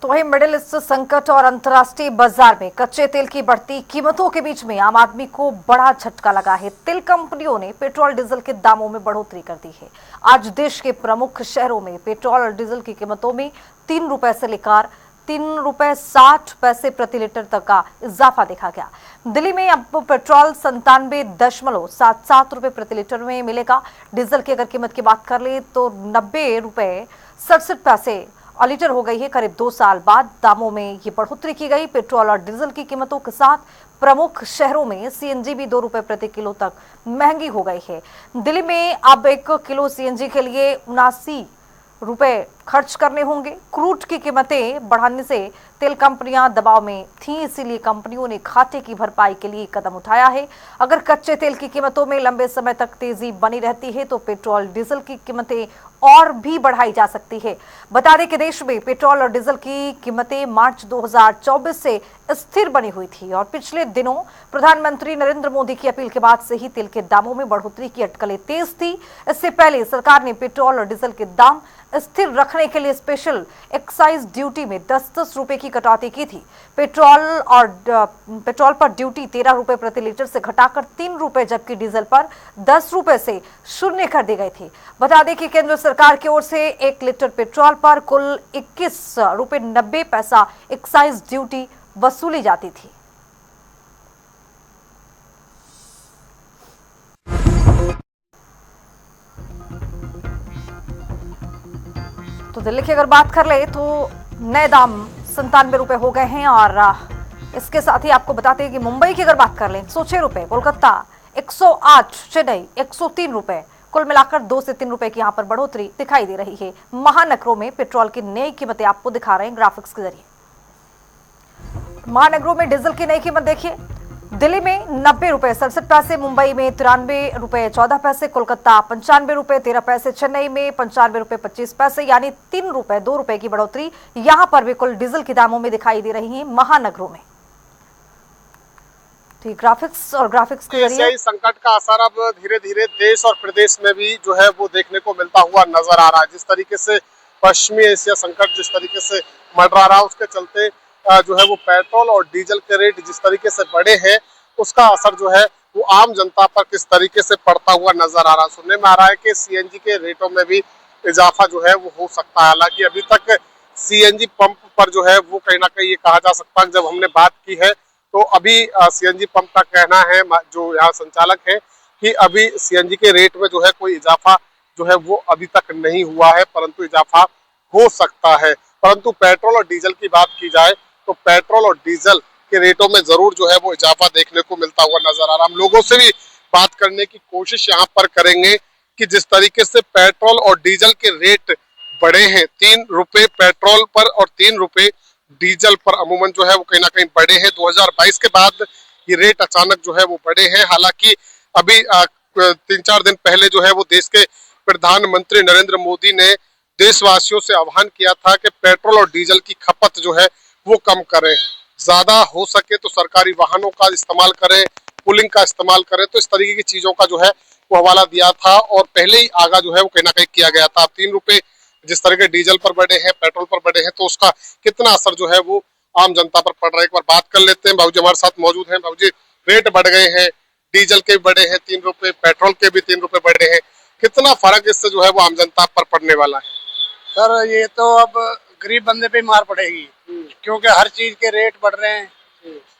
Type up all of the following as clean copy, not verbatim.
तो वहीं middle east संकट और अंतर्राष्ट्रीय बाजार में कच्चे तेल की बढ़ती कीमतों के बीच में आम आदमी को बड़ा झटका लगा है। तेल कंपनियों ने पेट्रोल डीजल के दामों में बढ़ोतरी कर दी है। आज देश के प्रमुख शहरों में पेट्रोल और डीजल की कीमतों में 3 रुपए से लेकर 3 रुपए 60 पैसे प्रति लीटर तक का इजाफा देखा गया। दिल्ली में अब पेट्रोल 97.77 रुपए प्रति लीटर में मिलेगा। डीजल की अगर कीमत की बात कर ले तो 90 रुपए 67 पैसे लीटर हो गई है। करीब 2 साल बाद दामों में ये बढ़ोतरी की गई। पेट्रोल और डीजल की कीमतों के साथ प्रमुख शहरों में सीएनजी भी 2 रुपए प्रति किलो तक महंगी हो गई है। दिल्ली में अब 1 किलो सीएनजी के लिए 79 रुपए खर्च करने होंगे। क्रूड की कीमतें बढ़ाने से तेल कंपनियां दबाव में थीं, इसीलिए कंपनियों ने घाटे की भरपाई के लिए कदम उठाया है। अगर कच्चे तेल की कीमतों में लंबे समय तक तेजी बनी रहती है तो पेट्रोल डीजल की कीमतें और भी बढ़ाई जा सकती है। बता दें कि देश में पेट्रोल और डीजल की कीमतें मार्च 2024 से स्थिर बनी हुई थी और पिछले दिनों प्रधानमंत्री नरेंद्र मोदी की अपील के बाद से ही तेल के दामों में बढ़ोतरी की अटकलें तेज थी। इससे पहले सरकार ने पेट्रोल और डीजल के दाम स्थिर रखने के लिए स्पेशल एक्साइज ड्यूटी में 10-10 रुपए की कटौती की थी। पेट्रोल पर ड्यूटी 13 रुपए प्रति लीटर से घटाकर 3 रुपए, जबकि डीजल पर 10 रुपए से शून्य कर दी गई थी। बता दें कि केंद्र सरकार की ओर से 1 लीटर पेट्रोल पर कुल 21 रुपए 90 पैसा एक्साइज ड्यूटी वसूली जाती थी। तो दिल्ली की अगर बात कर ले तो नए दाम 97 रुपए हो गए हैं और इसके साथ ही आपको बताते हैं कि मुंबई की अगर बात कर लें 106 रुपए, कोलकाता 108, चेन्नई 103 रुपए, कुल मिलाकर 2 से 3 रुपए की यहां पर बढ़ोतरी दिखाई दे रही है। महानगरों में पेट्रोल की नई कीमतें आपको दिखा रहे हैं ग्राफिक्स के जरिए। महानगरों में डीजल की नई कीमत देखिए। दिल्ली में 90 रुपए 67 पैसे, मुंबई में 93 रुपए 14 पैसे, कोलकाता 95 रुपए 13 पैसे, चेन्नई में 95 रुपए 25 पैसे, यानी 3 रुपए 2 रुपए की बढ़ोतरी यहां पर भी कुल डीजल के दामों में दिखाई दे रही है महानगरों में। तो ग्राफिक्स के जरिए संकट का असर अब धीरे धीरे देश और प्रदेश में भी जो है वो देखने को मिलता हुआ नजर आ रहा है। जिस तरीके से पश्चिमी एशिया संकट जिस तरीके से मंडरा रहा है, उसके चलते जो है वो पेट्रोल और डीजल के रेट जिस तरीके से बढ़े हैं, उसका असर जो है वो आम जनता पर किस तरीके से पड़ता हुआ नजर आ रहा है। सुनने में आ रहा है कि सीएनजी के रेटों में भी इजाफा जो है वो हो सकता है। हालांकि अभी तक सीएनजी पंप पर जो है वो कहीं ना कहीं ये कहा जा सकता है, जब हमने बात की है तो अभी सीएनजी पंप का कहना है, जो यहाँ संचालक है, कि अभी सीएनजी के रेट में जो है कोई इजाफा जो है वो अभी तक नहीं हुआ है, परंतु इजाफा हो सकता है। परंतु पेट्रोल और डीजल की बात की जाए तो पेट्रोल और डीजल के रेटों में जरूर जो है वो इजाफा देखने को मिलता हुआ नजर आ रहा है। हम लोगों से भी बात करने की कोशिश यहाँ पर करेंगे कि जिस तरीके से पेट्रोल और डीजल के रेट बढ़े हैं, 3 रुपए पेट्रोल पर और 3 रुपए डीजल पर अमूमन जो है वो कहीं ना कहीं बढ़े हैं। 2022 के बाद ये रेट अचानक जो है वो बढ़े हैं। हालांकि अभी 3-4 दिन पहले जो है वो देश के प्रधानमंत्री नरेंद्र मोदी ने देशवासियों से आह्वान किया था कि पेट्रोल और डीजल की खपत जो है वो कम करें, ज्यादा हो सके तो सरकारी वाहनों का इस्तेमाल करें, पुलिंग का इस्तेमाल करें। तो इस तरीके की चीजों का जो है वो हवाला दिया था और पहले ही आगा जो है वो कहीं ना कहीं किया गया था। 3 रुपए जिस तरह के डीजल पर बढ़े हैं, पेट्रोल पर बढ़े हैं, तो उसका कितना असर जो है वो आम जनता पर पड़ रहा है, एक बार बात कर लेते हैं। बाबूजी हमारे साथ मौजूद हैं। बाबूजी, रेट बढ़ गए हैं, डीजल के भी बढ़े हैं 3 रुपए, पेट्रोल के भी 3 रुपए बढ़े हैं, कितना फर्क इससे जो है वो आम जनता पर पड़ने वाला है? सर ये तो अब गरीब बंदे पे मार पड़ेगी, क्योंकि हर चीज के रेट बढ़ रहे हैं।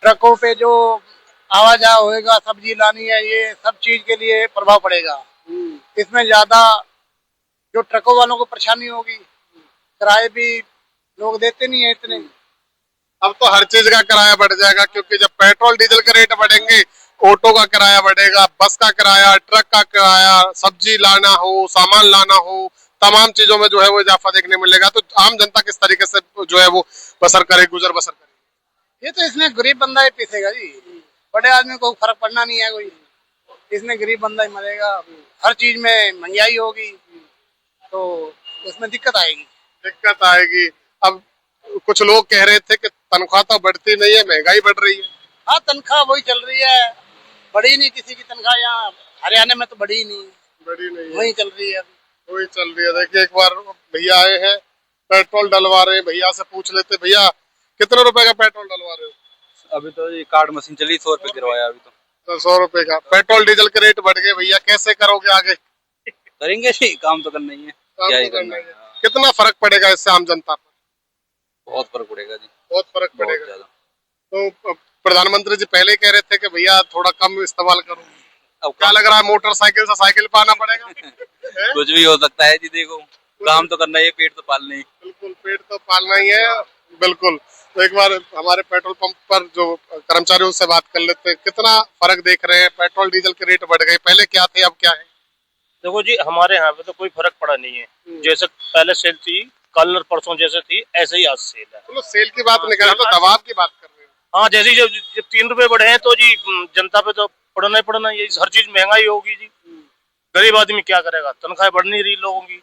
ट्रकों पे जो आवाजा होएगा, सब्जी लानी है, ये सब चीज के लिए प्रभाव पड़ेगा। इसमें ज्यादा जो ट्रकों वालों को परेशानी होगी, किराए भी लोग देते नहीं है इतने। अब तो हर चीज का किराया बढ़ जाएगा, क्योंकि जब पेट्रोल डीजल के रेट बढ़ेंगे, ऑटो का किराया बढ़ेगा, बस का किराया, ट्रक का किराया, सब्जी लाना हो, सामान लाना हो, तमाम चीजों में जो है वो इजाफा देखने मिलेगा। तो आम जनता किस तरीके से जो है वो बसर करे, गुजर बसर करे? ये तो इसमें गरीब बंदा ही पीसेगा जी, बड़े आदमी को फर्क पड़ना नहीं है कोई। इसमें गरीब बंदा ही मरेगा। हर चीज में महंगाई होगी तो उसमें दिक्कत आएगी। अब कुछ लोग कह रहे थे कि तनख्वाह तो बढ़ती नहीं है, महंगाई बढ़ रही है। हाँ, तनख्वाह वही चल रही है, बढ़ी नहीं किसी की तनख्वाह। यहाँ हरियाणा में तो बढ़ी नहीं है, वही चल रही है। वही चल रही है। देखिए, एक बार भैया आए हैं, पेट्रोल डलवा रहे हैं, भैया से पूछ लेते। भैया कितने रुपए का पेट्रोल डलवा रहे हो? अभी तो ये कार्ड मशीन चली, 100 रुपए गिरवाया अभी तो। 100 रुपए का पेट्रोल डीजल के रेट बढ़ गए भैया, कैसे करोगे आगे? करेंगे जी, काम तो करना ही है, काम क्या तो ही करना करना है। ही है। कितना फर्क पड़ेगा इससे आम जनता पर? बहुत फर्क पड़ेगा जी, बहुत फर्क बहुत पड़ेगा। ज्यादा। तो प्रधानमंत्री जी पहले कह रहे थे कि भैया थोड़ा कम इस्तेमाल करो, अब क्या लग रहा है मोटरसाइकिल से साइकिल पे आना पड़ेगा? हैं? कुछ भी हो सकता है जी, देखो काम तो करना ही है, पेट तो पालना ही। बिल्कुल, पेट तो पालना ही है। बिल्कुल। तो एक बार हमारे पेट्रोल पंप पर जो कर्मचारियों से बात कर लेते हैं, कितना फर्क देख रहे हैं? पेट्रोल डीजल के रेट बढ़ गए, पहले क्या थे अब क्या है? देखो जी, हमारे यहाँ पे तो कोई फर्क पड़ा नहीं है। जैसे पहले सेल थी, कल और परसों जैसे थी, ऐसे ही आज सेल है। चलो सेल की बात नहीं कर रहे, तो दबाव की बात कर रहे हैं। हाँ, जैसे ही जब 3 रुपए बढ़े हैं तो जी जनता पे तो पड़ना ही पड़ना, ये हर चीज महंगाई होगी जी। गरीब आदमी क्या करेगा, तनख्वाह बढ़ नहीं रही लोगों की।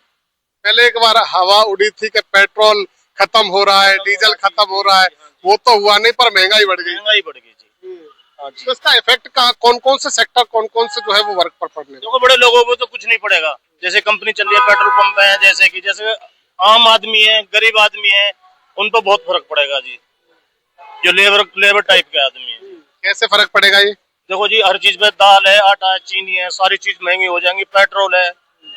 पहले एक बार हवा उड़ी थी कि पेट्रोल खत्म हो रहा है, डीजल खत्म हो रहा है, वो तो हुआ नहीं, पर महंगाई बढ़ गई। महंगाई बढ़ गई जी। हाँ जी। तो इसका इफेक्ट का कौन कौन से सेक्टर, कौन कौन से जो है वो वर्क पर पड़ने? देखो, बड़े लोगों को तो कुछ नहीं पड़ेगा। जैसे कंपनी चल रही है, पेट्रोल पंप है, जैसे आम आदमी है, गरीब आदमी है, उन पर बहुत फर्क पड़ेगा जी। जो लेबर टाइप के आदमी है। कैसे फर्क पड़ेगा ये? देखो जी, हर चीज में दाल है, आटा है, चीनी है, सारी चीज महंगी हो जाएंगी। पेट्रोल है,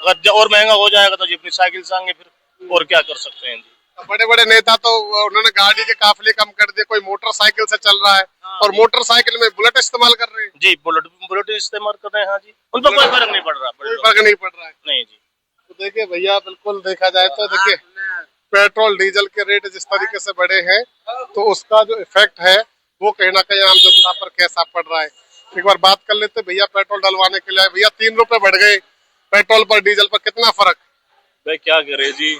अगर और महंगा हो जाएगा तो जी अपनी साइकिल से आएंगे फिर, और क्या कर सकते हैं जी। बड़े बड़े नेता तो उन्होंने गाड़ी के काफिले कम कर दिए, कोई मोटरसाइकिल से चल रहा है और मोटरसाइकिल में बुलेट इस्तेमाल कर रहे हैं। जी, बुलेट इस्तेमाल कर रहे हैं। हाँ जी, उन पर कोई फर्क नहीं पड़ रहा। कोई फर्क नहीं पड़ रहा है। नहीं जी। तो देखिए भैया, बिल्कुल देखा जाए तो देखिए पेट्रोल डीजल के रेट जिस तरीके से बढ़े हैं, तो उसका जो इफेक्ट है वो कहीं ना कहीं आम जनता पर कैसा पड़ रहा है। एक बार बात कर लेते भैया, पेट्रोल डलवाने के लिए आए। भैया 3 रुपए बढ़ गए पेट्रोल पर, डीजल पर, कितना फर्क? भाई क्या करे जी,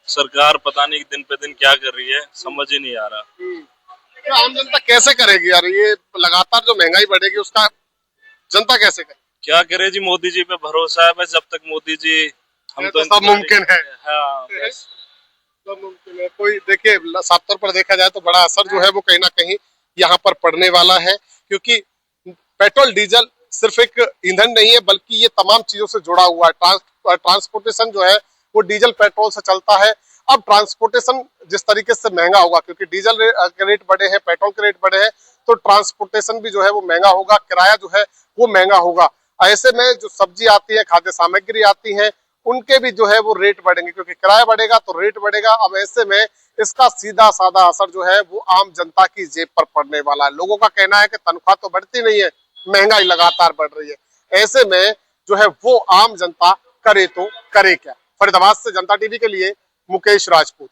सरकार पता नहीं दिन पे दिन क्या कर रही है, समझ ही नहीं आ रहा। तो आम जनता कैसे करेगी यार, ये लगातार जो महंगाई बढ़ेगी उसका जनता कैसे करे? क्या करे जी, मोदी जी पे भरोसा है बस, जब तक मोदी जी हम तो सब मुमकिन है। हाँ बस। सब मुमकिन है। कोई देखिए, साफ तौर पर देखा जाए तो बड़ा असर जो है वो कहीं ना कहीं यहाँ पर पड़ने वाला है, क्योंकि पेट्रोल डीजल सिर्फ एक ईंधन नहीं है, बल्कि ये तमाम चीजों से जुड़ा हुआ है। ट्रांसपोर्टेशन जो है वो डीजल पेट्रोल से चलता है। अब ट्रांसपोर्टेशन जिस तरीके से महंगा होगा, क्योंकि डीजल के रेट बढ़े हैं, पेट्रोल के रेट बढ़े हैं, तो ट्रांसपोर्टेशन भी जो है वो महंगा होगा, किराया जो है वो महंगा होगा। ऐसे में जो सब्जी आती है, खाद्य सामग्री आती है, उनके भी जो है वो रेट बढ़ेंगे, क्योंकि किराया बढ़ेगा तो रेट बढ़ेगा। अब ऐसे में इसका सीधा साधा असर जो है वो आम जनता की जेब पर पड़ने वाला है। लोगों का कहना है कि तनख्वाह तो बढ़ती नहीं है, महंगाई लगातार बढ़ रही है। ऐसे में जो है वो आम जनता करे तो करे क्या? फरीदाबाद से जनता टीवी के लिए मुकेश राजपूत।